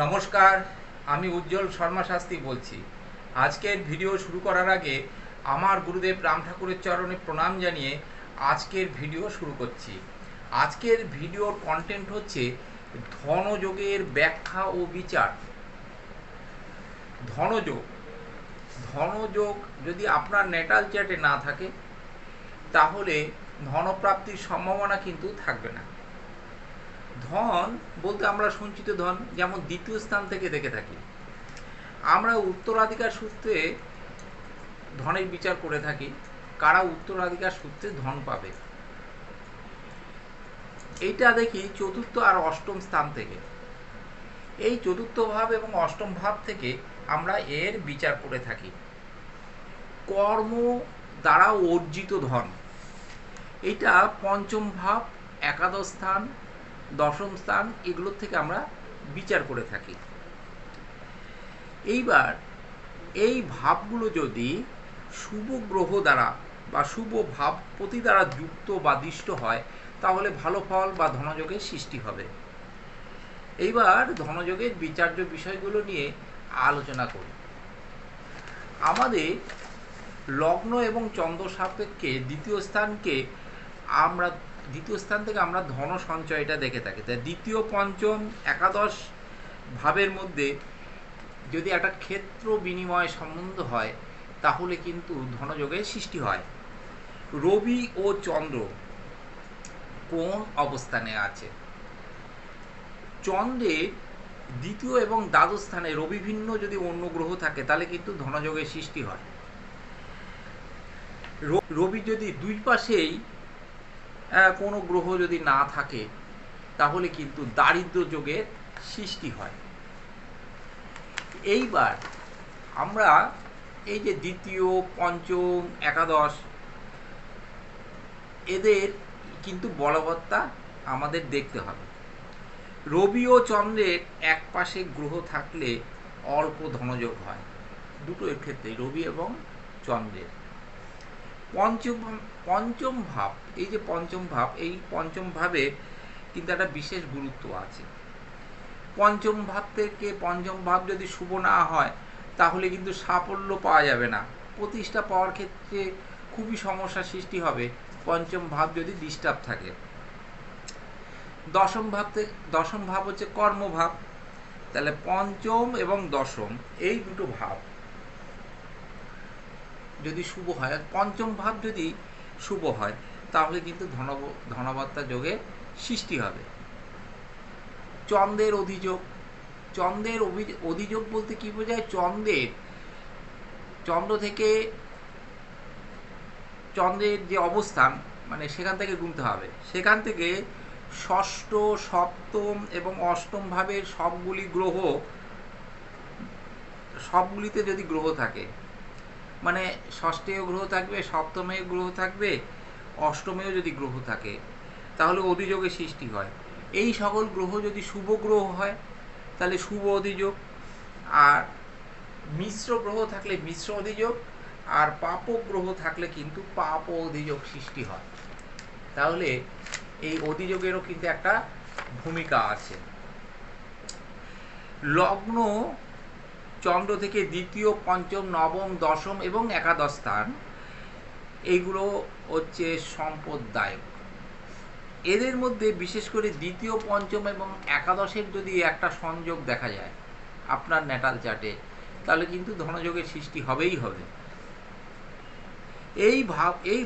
নমস্কার, আমি উজ্জ্বল শর্মা শাস্ত্রী বলছি। আজকের ভিডিও শুরু করার আগে আমার গুরুদেব রাম ঠাকুরের চরণে প্রণাম জানিয়ে আজকের ভিডিও শুরু করছি। আজকের ভিডিওর কন্টেন্ট হচ্ছে ধনযোগের ব্যাখ্যা ও বিচার। ধনযোগ ধনযোগ যদি আপনার নেটাল চ্যাটে না থাকে তাহলে ধনপ্রাপ্তির সম্ভাবনা কিন্তু থাকবে না। ধন বলতে আমরা সঞ্চিত ধন যেমন দ্বিতীয় স্থান থেকে দেখে থাকি। আমরা উত্তরাধিকার সূত্রে ধনের বিচার করে থাকি, কারা উত্তরাধিকার সূত্রে ধন পাবে এইটা দেখি চতুর্থ আর অষ্টম স্থান থেকে। এই চতুর্থ ভাব এবং অষ্টম ভাব থেকে আমরা এর বিচার করে থাকি। কর্ম দ্বারা অর্জিত ধন, এইটা পঞ্চম ভাব, একাদশ স্থান, দশম স্থান এগুলোর থেকে আমরা বিচার করে থাকি। এইবার এই ভাবগুলো যদি শুভ গ্রহ দ্বারা বা শুভ ভাবপতি দ্বারা যুক্ত বা দিষ্ট হয় তাহলে ভালো ফল বা ধনযোগের সৃষ্টি হবে। এইবার ধনযোগের বিচার্য বিষয়গুলো নিয়ে আলোচনা করি। আমাদের লগ্ন এবং চন্দ্র সাপেক্ষে দ্বিতীয় স্থান থেকে আমরা ধন সঞ্চয়টা দেখে থাকি। তাই দ্বিতীয়, পঞ্চম, একাদশ ভাবের মধ্যে যদি একটা ক্ষেত্র বিনিময় সম্বন্ধ হয় তাহলে কিন্তু ধনযোগের সৃষ্টি হয়। রবি ও চন্দ্র কোন অবস্থানে আছে? চন্দ্রের দ্বিতীয় এবং দ্বাদশ স্থানে রবি ভিন্ন যদি অন্য গ্রহ থাকে তাহলে কিন্তু ধনযোগের সৃষ্টি হয়। রবি যদি দুই পাশেই কোনো গ্রহ যদি না থাকে তাহলে কিন্তু দারিদ্র যোগের সৃষ্টি হয়। এইবার আমরা এই যে দ্বিতীয়, পঞ্চম, একাদশ এদের কিন্তু বলবত্তা আমাদের দেখতে হবে। রবি ও চন্দ্রের এক পাশে গ্রহ থাকলে অল্প ধনযোগ হয়, দুটোর ক্ষেত্রে রবি এবং চন্দ্রের। পঞ্চম ভাব, এই যে পঞ্চম ভাব, এই পঞ্চম ভাবে কিন্তু একটা বিশেষ গুরুত্ব আছে। পঞ্চম ভাব থেকে পঞ্চম ভাব যদি শুভ না হয় তাহলে কিন্তু সাফল্য পাওয়া যাবে না, প্রতিষ্ঠা পাওয়ার ক্ষেত্রে খুবই সমস্যার সৃষ্টি হবে পঞ্চম ভাব যদি ডিস্টার্ব থাকে। দশম ভাব হচ্ছে কর্মভাব। তাহলে পঞ্চম এবং দশম এই দুটো ভাব যদি শুভ হয়, পঞ্চম ভাব যদি শুভ হয় তাহলে কিন্তু ধনবত্তা যোগে সৃষ্টি হবে। চন্দ্রের অধিযোগ বলতে কি বোঝায়? চন্দ্র থেকে চন্দ্রের যে অবস্থান মানে সেখান থেকে গুনতে হবে। সেখান থেকে ষষ্ঠ, সপ্তম এবং অষ্টম ভাবের সবগুলিতে যদি গ্রহ থাকে, মানে ষষ্ঠেও গ্রহ থাকবে, সপ্তমেও গ্রহ থাকবে, অষ্টমেও যদি গ্রহ থাকে তাহলে অধিযোগের সৃষ্টি হয়। এই সকল গ্রহ যদি শুভ গ্রহ হয় তাহলে শুভ অধিযোগ, আর মিশ্র গ্রহ থাকলে মিশ্র অধিযোগ, আর পাপ গ্রহ থাকলে কিন্তু পাপ অধিযোগ সৃষ্টি হয়। তাহলে এই অধিযোগেরও কিন্তু একটা ভূমিকা আছে। লগ্ন চন্দ্র থেকে দ্বিতীয়, পঞ্চম, নবম, দশম এবং একাদশ স্থান এইগুলো হচ্ছে সম্পদদায়ক। এদের মধ্যে বিশেষ করে দ্বিতীয়, পঞ্চম এবং একাদশের যদি একটা সংযোগ দেখা যায় আপনার ন্যাটাল চার্টে তাহলে কিন্তু ধনযোগের সৃষ্টি হবেই হবে। এই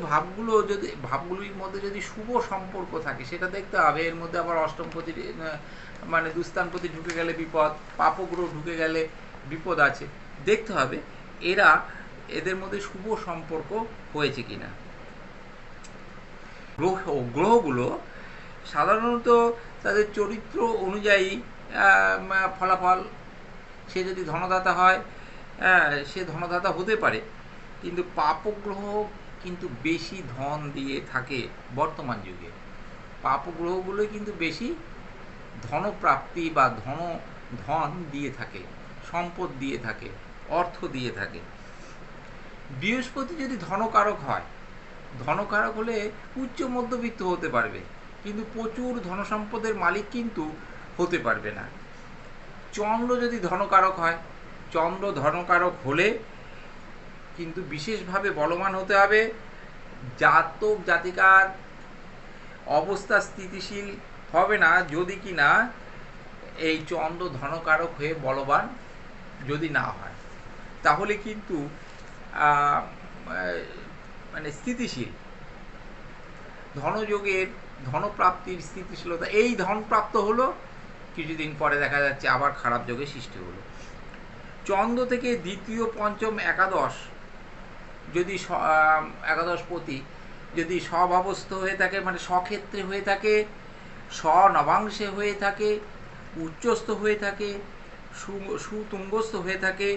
ভাবগুলির মধ্যে যদি শুভ সম্পর্ক থাকে সেটা দেখতে হবে। এর মধ্যে আবার অষ্টমপতি মানে দুস্থানপতি ঢুকে গেলে বিপদ, পাপগ্রহ ঢুকে গেলে বিপদ আছে। দেখতে হবে এদের মধ্যে শুভ সম্পর্ক হয়েছে কিনা। গ্রহগুলো সাধারণত তাদের চরিত্র অনুযায়ী ফলাফল, সে যদি ধনদাতা হয় সে ধনদাতা হতে পারে, কিন্তু পাপগ্রহ কিন্তু বেশি ধন দিয়ে থাকে বর্তমান যুগে। পাপগ্রহগুলোই কিন্তু বেশি ধনপ্রাপ্তি বা ধন দিয়ে থাকে, সম্পদ দিয়ে থাকে, অর্থ দিয়ে থাকে। বৃহস্পতি যদি ধনকারক হয়, ধনকারক হলে উচ্চ মধ্যবিত্ত হতে পারবে কিন্তু প্রচুর ধনসম্পদের মালিক কিন্তু হতে পারবে না। চন্দ্র যদি ধনকারক হয়, চন্দ্র ধনকারক হলে কিন্তু বিশেষভাবে বলবান হতে হবে। জাতক জাতিকার অবস্থা স্থিতিশীল হবে না যদি কি না এই চন্দ্র ধনকারক হয়ে বলবান যদি না হয়, তাহলে কিন্তু মানে স্থিতিশীল ধনযোগের ধনপ্রাপ্তির স্থিতিশীলতা, এই ধনপ্রাপ্ত হলো, কিছুদিন পরে দেখা যাচ্ছে আবার খারাপ যোগের সৃষ্টি হলো। চন্দ্র থেকে দ্বিতীয় পঞ্চম একাদশ যদি একাদশপতি যদি স্বভাবস্থ হয়ে থাকে, মানে স্বক্ষেত্রে হয়ে থাকে, স্বনবাংশে হয়ে থাকে, উচ্চস্থ হয়ে থাকে, সুতুঙ্গস্থ হয়ে থাকে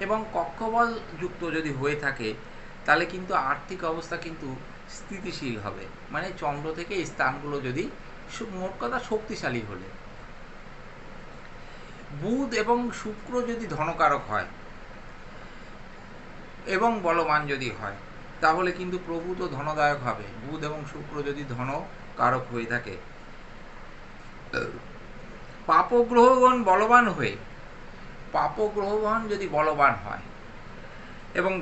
এবং কক্ষবল যুক্ত যদি হয়ে থাকে, তাহলে কিন্তু আর্থিক অবস্থা কিন্তু স্থিতিশীল হবে। মানে চন্দ্র থেকে এই স্থানগুলো যদি মোট কথা শক্তিশালী হলে। বুধ এবং শুক্র যদি ধনকারক হয় এবং বলবান যদি হয়, তাহলে কিন্তু প্রভূত ধনদায়ক হবে। বুধ এবং শুক্র যদি ধনকারক হয়ে থাকে। পাপগ্রহগণ বলবান হয়ে, পাপগ্রহগণ যদি বলবান হয় এবং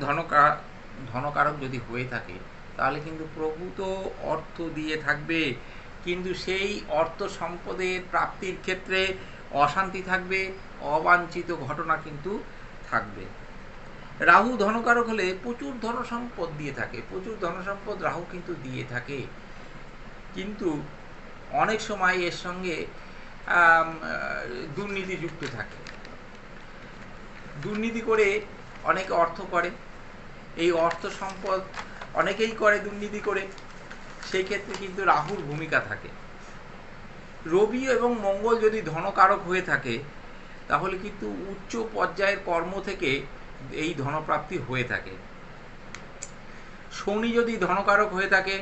ধনকারক যদি হয়ে থাকে, তাহলে কিন্তু প্রভূত অর্থ দিয়ে থাকবে, কিন্তু সেই অর্থ সম্পদের প্রাপ্তির ক্ষেত্রে অশান্তি থাকবে, অবাঞ্ছিত ঘটনা কিন্তু থাকবে। রাহু ধনকারক হলে প্রচুর ধনসম্পদ দিয়ে থাকে, প্রচুর ধনসম্পদ রাহু কিন্তু দিয়ে থাকে, কিন্তু অনেক সময় এর সঙ্গে দুর্নীতি যুক্ত থাকে। দুর্নীতি করে অনেকে অর্থ করে, এই অর্থ সম্পদ অনেকেই করে দুর্নীতি করে, সেই ক্ষেত্রে কিন্তু রাহুর ভূমিকা থাকে। রবি এবং মঙ্গল যদি ধনকারক হয়ে থাকে, তাহলে কিন্তু উচ্চ পর্যায়ের কর্ম থেকে এই ধনপ্রাপ্তি হয়ে থাকে। শনি যদি ধনকারক হয়ে থাকে,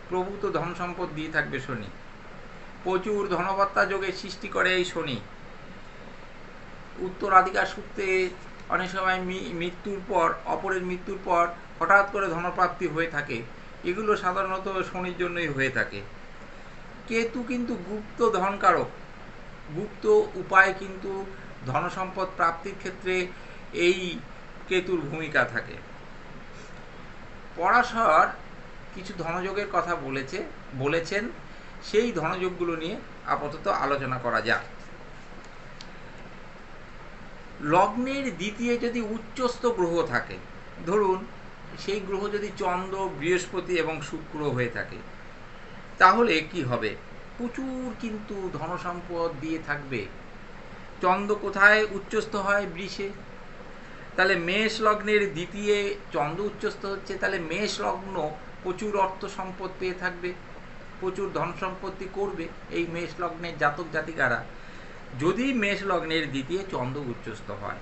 প্রভূত ধন সম্পদ দিয়ে থাকবে শনি, প্রচুর ধনবত্তা যোগের সৃষ্টি করে এই শনি। উত্তরাধিকার সূত্রে অনেক সময় মৃত্যুর পর, অপরের মৃত্যুর পর হঠাৎ করে ধনপ্রাপ্তি হয়ে থাকে, এগুলো সাধারণত শনির জন্যই হয়ে থাকে। কেতু কিন্তু গুপ্ত ধনকারক, গুপ্ত উপায় কিন্তু ধনসম্পদ প্রাপ্তির ক্ষেত্রে এই কেতুর ভূমিকা থাকে। পরাশর কিছু ধনযোগের কথা বলেছেন, সেই ধনযোগগুলো নিয়ে আপাতত আলোচনা করা যাক। লগ্নের দ্বিতীয় যদি উচ্চস্থ গ্রহ থাকে, ধরুন সেই গ্রহ যদি চন্দ্র, বৃহস্পতি এবং শুক্র হয়ে থাকে, তাহলে কি হবে? প্রচুর কিন্তু ধনসম্পদ দিয়ে থাকবে। চন্দ্র কোথায় উচ্চস্থ হয়? বৃষে। তাহলে মেষ লগ্নের দ্বিতীয় চন্দ্র উচ্চস্থ হচ্ছে, তাহলে মেষ লগ্ন প্রচুর অর্থ সম্পদ পেয়ে থাকবে, প্রচুর ধন সম্পত্তি করবে এই মেষ লগ্নের জাতক জাতিকারা, যদি মেষ লগ্নের দ্বিতীয় চন্দ্র উচ্চস্থ হয়।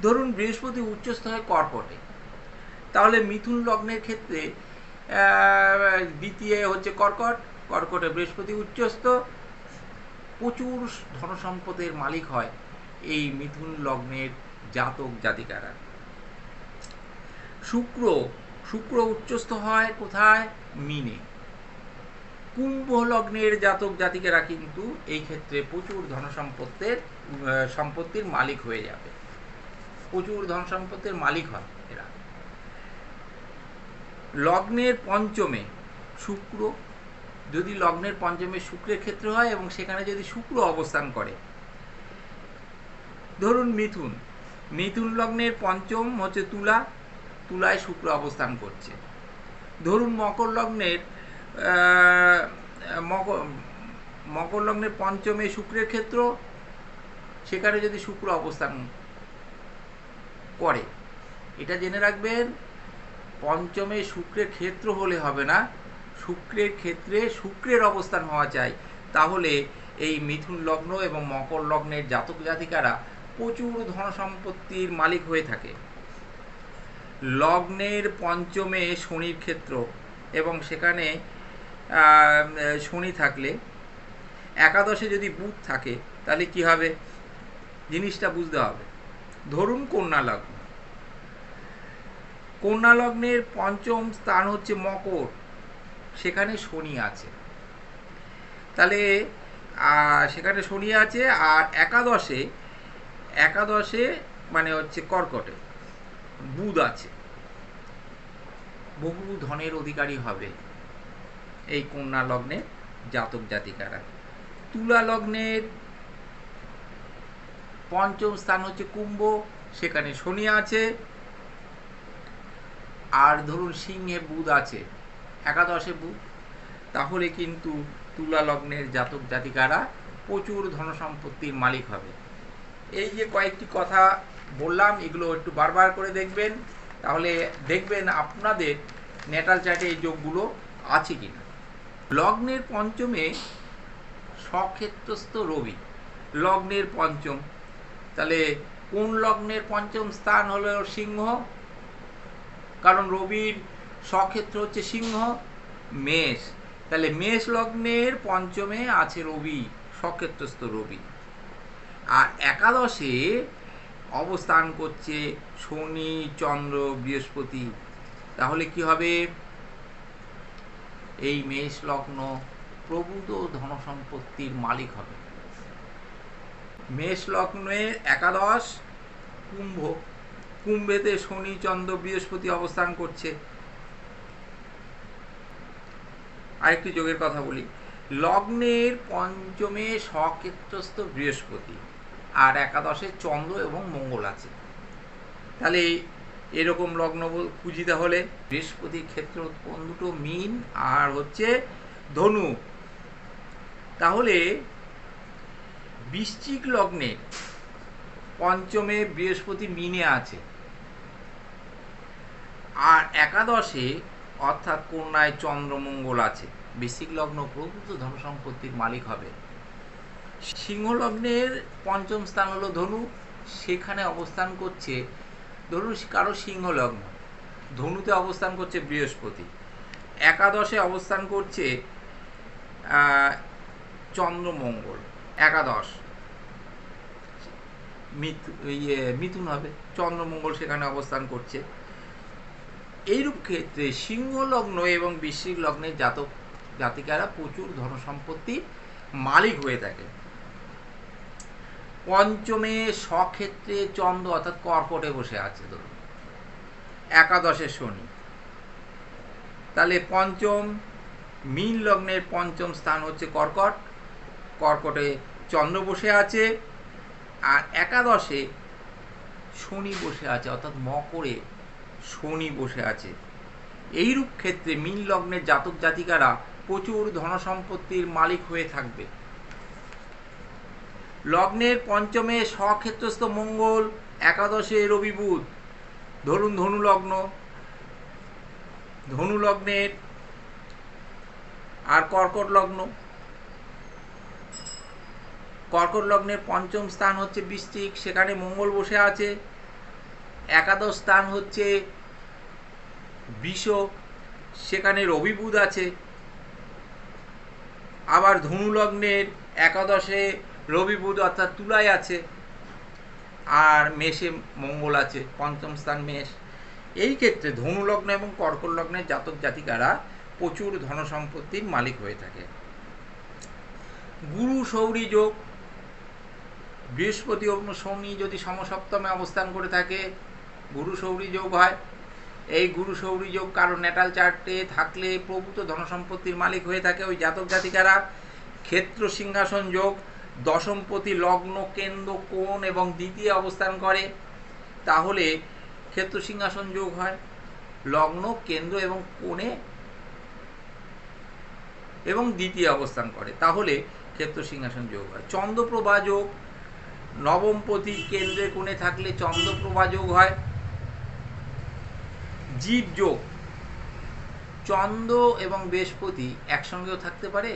ধরুন বৃহস্পতি উচ্চস্থ হয় কর্কটে, তাহলে মিথুন লগ্নের ক্ষেত্রে দ্বিতীয় হচ্ছে কর্কট, কর্কটে বৃহস্পতি উচ্চস্থ, প্রচুর ধনসম্পদের মালিক হয় এই মিথুন লগ্নের জাতক জাতিকারা। শুক্র উচ্চস্থ হয় কোথায়? মীনে। কুম্ভ লগ্নের জাতক জাতিকারা কিন্তু এই ক্ষেত্রে প্রচুর সম্পত্তির মালিক হয়ে যাবে, প্রচুর ধন সম্পত্তির মালিক হয় এরা। লগ্নের পঞ্চমে শুক্র, যদি লগ্নের পঞ্চমে শুক্রের ক্ষেত্র হয় এবং সেখানে যদি শুক্র অবস্থান করে, ধরুন মিথুন লগ্নের পঞ্চম হচ্ছে তুলা, তুলায় শুক্র অবস্থান করছে। ধরুন মকর লগ্নের পঞ্চমে শুক্রের ক্ষেত্র, সেখানে যদি শুক্র অবস্থান করে, এটা জেনে রাখবেন, পঞ্চমে শুক্রের ক্ষেত্র হলে হবে না, শুক্রের ক্ষেত্রে শুক্রের অবস্থান হওয়া চাই, তাহলে এই মিথুন লগ্ন এবং মকর লগ্নের জাতক জাতিকারা প্রচুর ধন সম্পত্তির মালিক হয়ে থাকে। লগ্নের পঞ্চমে শনির ক্ষেত্র এবং সেখানে শনি থাকলে, একাদশে যদি বুধ থাকে, তাহলে কি হবে জিনিসটা বুঝতে হবে। ধরুন কন্যা লগ্নের পঞ্চম স্থান হচ্ছে মকর, সেখানে শনি আছে, তাহলে আর সেখানে শনি আছে। আর একাদশে একাদশে মানে হচ্ছে কর্কটে বুধ আছে। বহু ধনের অধিকারী হবে এই কন্যা লগ্নের জাতক জাতিকারা। তুলা লগ্নের পঞ্চম স্থান হচ্ছে কুম্ভ, সেখানে শনি আছে। আর ধরুন সিংহে বুধ আছে, একাদশে বুধ, তাহলে কিন্তু তুলা লগ্নের জাতক জাতিকারা প্রচুর ধনসম্পত্তির মালিক হবে। এই যে কয়েকটি কথা বললাম, এগুলো একটু বারবার করে দেখবেন, তাহলে দেখবেন আপনাদের ন্যাটাল চার্টে এই যোগগুলো আছে কিনা। লগ্নের পঞ্চমে স্বক্ষেত্রস্থ রবি, লগ্নের পঞ্চম, তাহলে কোন লগ্নের পঞ্চম স্থান হলো সিংহ, কারণ রবির স্বক্ষেত্র হচ্ছে সিংহ। মেষ, তাহলে মেষ লগ্নের পঞ্চমে আছে রবি, স্বক্ষেত্রস্থ রবি। আর একাদশে অবস্থান করছে শনি, চন্দ্র, বৃহস্পতি, তাহলে কি হবে? এই মেষ লগ্ন প্রভূত ধনসম্পত্তির মালিক হবে। মেষ লগ্নের একাদশ কুম্ভ, কুম্ভেতে শনি, চন্দ্র, বৃহস্পতি অবস্থান করছে। আরেকটি যোগের কথা বলি, লগ্নের পঞ্চমে স্বক্ষেত্রস্থ বৃহস্পতি আর একাদশে চন্দ্র এবং মঙ্গল আছে। তাহলে এরকম লগ্ন খুঁজি, তাহলে বৃহস্পতির ক্ষেত্র কোন দুটো? মীন আর হচ্ছে ধনু। তাহলে বৃশ্চিক লগ্নে পঞ্চমে বৃহস্পতি মীনে আছে, আর একাদশে অর্থাৎ কন্যায় চন্দ্রমঙ্গল আছে। বৃশ্চিক লগ্ন প্রভূত ধনসম্পত্তির মালিক হবে। সিংহ লগ্নের পঞ্চম স্থান হলো ধনু, সেখানে অবস্থান করছে, ধরুন কারো সিংহ লগ্ন, ধনুতে অবস্থান করছে বৃহস্পতি, একাদশে অবস্থান করছে চন্দ্রমঙ্গল, একাদশ মিথুন হবে, চন্দ্রমঙ্গল সেখানে অবস্থান করছে। এইরূপ ক্ষেত্রে সিংহ লগ্ন এবং বৃশ্চিক লগ্নের জাতক জাতিকারা প্রচুর ধনসম্পত্তির মালিক হয়ে থাকে। পঞ্চমে স্বক্ষেত্রে চন্দ্র অর্থাৎ কর্কটে বসে আছে, ধরুন একাদশে শনি, তাহলে পঞ্চম মীন লগ্নের পঞ্চম স্থান হচ্ছে কর্কট, কর্কটে চন্দ্র বসে আছে, আর একাদশে শনি বসে আছে, অর্থাৎ মকরে শনি বসে আছে। এইরূপ ক্ষেত্রে মীন লগ্নের জাতক জাতিকারা প্রচুর ধনসম্পত্তির মালিক হয়ে থাকবে। লগ্নের পঞ্চমে স্বক্ষেত্রস্থ মঙ্গল, একাদশে রবি বুধ, ধরুন ধনু লগ্ন, ধনু লগ্নের আর কর্কট লগ্ন, কর্কট লগ্নের পঞ্চম স্থান হচ্ছে বৃশ্চিক, সেখানে মঙ্গল বসে আছে, একাদশ স্থান হচ্ছে বৃষ, সেখানে রবি বুধ আছে। আবার ধনু লগ্নের একাদশে রবি বুধ অর্থাৎ তুলায় আছে, আর মেষে মঙ্গল আছে, পঞ্চম স্থান মেষ। এই ক্ষেত্রে ধনু লগ্ন এবং কর্কট লগ্নের জাতক জাতিকারা প্রচুর ধনসম্পত্তির মালিক হয়ে থাকে। গুরু সৌরী যোগ, বৃহস্পতি এবং শনি যদি সমসপ্তমে অবস্থান করে থাকে, গুরু সৌরী যোগ হয়। এই গুরু সৌরী যোগ কারো ন্যাটাল চার্টে থাকলে প্রভূত ধনসম্পত্তির মালিক হয়ে থাকে ওই জাতক জাতিকারা। ক্ষেত্র সিংহাসন যোগ, দশমপতি লগ্ন, কেন্দ্র, কোণ এবং দ্বিতীয় অবস্থান করে, তাহলে ক্ষেত্র সিংহাসন যোগ হয়। লগ্ন, কেন্দ্র এবং কোণে এবং দ্বিতীয় অবস্থান করে, তাহলে ক্ষেত্র সিংহাসন যোগ হয়। চন্দ্রপ্রভা যোগ, নবমপতি কেন্দ্রে কোণে থাকলে চন্দ্রপ্রভা যোগ হয়। জীব যোগ, চন্দ্র এবং বৃহস্পতি একসঙ্গেও থাকতে পারে,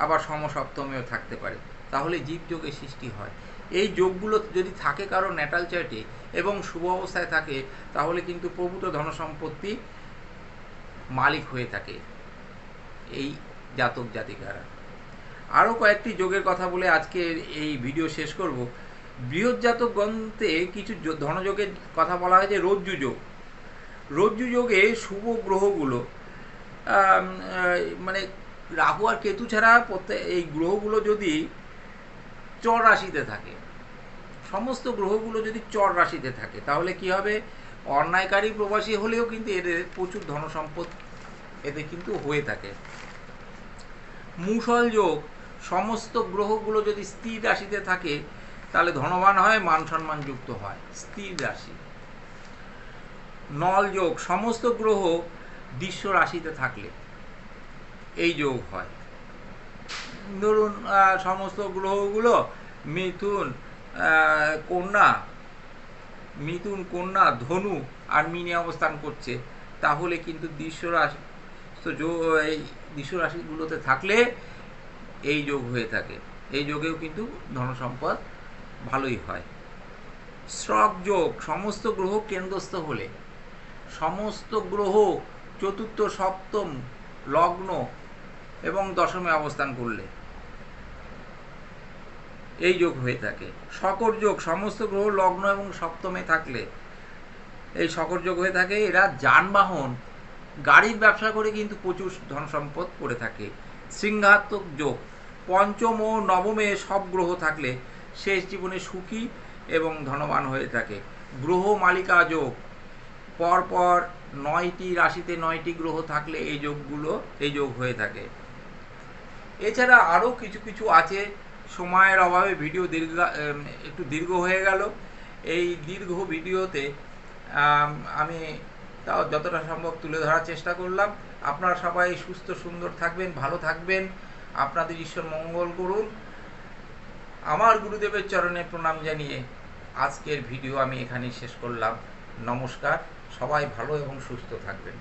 আবার সমসপ্তমেও থাকতে পারে, তাহলে জীব যোগের সৃষ্টি হয়। এই যোগগুলো যদি থাকে কারো ন্যাটাল চার্টে এবং শুভ অবস্থায় থাকে, তাহলে কিন্তু প্রভূত ধনসম্পত্তি মালিক হয়ে থাকে এই জাতক জাতিকারা। আরও কয়েকটি যোগের কথা বলে আজকে এই ভিডিও শেষ করব। বৃহৎ জাতক গ্রন্থে কিছু ধনযোগের কথা বলা হয়েছে। রজ্জু যোগ, রজ্জু যোগে শুভ গ্রহগুলো মানে রাহু আর কেতু ছাড়া এই গ্রহগুলো যদি চর রাশিতে থাকে, সমস্ত গ্রহগুলো যদি চর রাশিতে থাকে, তাহলে কি হবে, অন্যায়কারী প্রবাসী হলেও কিন্তু এদের প্রচুর ধনসম্পদ এদের কিন্তু হয়ে থাকে। মূষল যোগ, সমস্ত গ্রহগুলো যদি স্থির রাশিতে থাকে তাহলে ধনবান হয়, মান সম্মানযুক্ত হয়, স্থির রাশি। নল যোগ, সমস্ত গ্রহ বিশ্ব রাশিতে থাকলে এই যোগ হয়। ধরুন সমস্ত গ্রহগুলো মিথুন, কন্যা, ধনু আর মিনে অবস্থান করছে, তাহলে কিন্তু বিশ্ব রাশি এই বিশ্ব রাশিগুলোতে থাকলে এই যোগ হয়ে থাকে। এই যোগেও কিন্তু ধনসম্পদ ভালোই হয়। শ্রক যোগ, সমস্ত গ্রহ কেন্দ্রস্থ হলে, সমস্ত গ্রহ চতুর্থ, সপ্তম, লগ্ন এবং দশমে অবস্থান করলে এই যোগ হয়ে থাকে। শকর যোগ, সমস্ত গ্রহ লগ্ন এবং সপ্তমে থাকলে এই শকর যোগ হয়ে থাকে। এরা যানবাহন, গাড়ির ব্যবসা করে কিন্তু প্রচুর ধন সম্পদ করে থাকে। সিংহাত্মক যোগ, পঞ্চম ও নবমে সব গ্রহ থাকলে শেষ জীবনে সুখী এবং ধনবান হয়ে থাকে। গ্রহ মালিকা যোগ, পরপর 9টি রাশিতে 9টি গ্রহ থাকলে এই যোগ হয়ে থাকে। এছাড়া আরও কিছু কিছু আছে, সময়ের অভাবে ভিডিও একটু দীর্ঘ হয়ে গেল। এই দীর্ঘ ভিডিওতে আমি তাও যতটা সম্ভব তুলে ধরার চেষ্টা করলাম। আপনারা সবাই সুস্থ সুন্দর থাকবেন, ভালো থাকবেন, আপনাদের ঈশ্বর মঙ্গল করুন। আমার গুরুদেবের চরণে প্রণাম জানিয়ে আজকের ভিডিও আমি এখানেই শেষ করলাম। নমস্কার, সবাই ভালো এবং সুস্থ থাকবেন।